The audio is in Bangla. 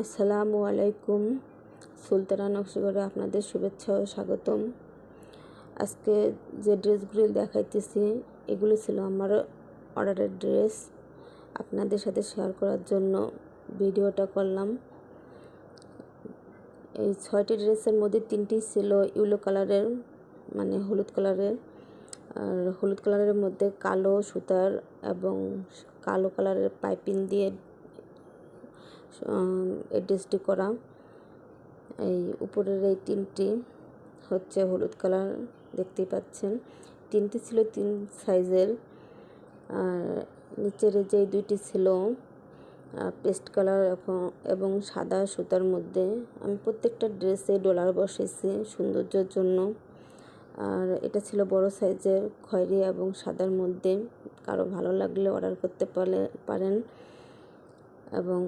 আসসালামু আলাইকুম। সুলতানা নকশিঘরে আপনাদের শুভেচ্ছা ও স্বাগতম। আজকে যে ড্রেসগুলি দেখাইতেছি এগুলো ছিল আমার অর্ডারের ড্রেস। আপনাদের সাথে শেয়ার করার জন্য ভিডিওটা করলাম। এই 6টি ড্রেসের মধ্যে 3টি ছিল ইয়েলো কালারের, মানে হলুদ কালারের। আর হলুদ কালারের মধ্যে কালো সুতার এবং কালো কালারের পাইপিং দিয়ে এই ড্রেসটি করা। এই উপরের এই 3টি হচ্ছে হলুদ কালার, দেখতেই পাচ্ছেন। 3টি ছিল 3 সাইজের। আর নিচের যে 2টি ছিল পেস্ট কালার এবং সাদা সুতার মধ্যে। আমি প্রত্যেকটা ড্রেসে ডলার বসেছি সৌন্দর্যের জন্য। আর এটা ছিল বড় সাইজের, খয়েরি এবং সাদার মধ্যে। কারো ভালো লাগলে অর্ডার করতে পারেন। এবং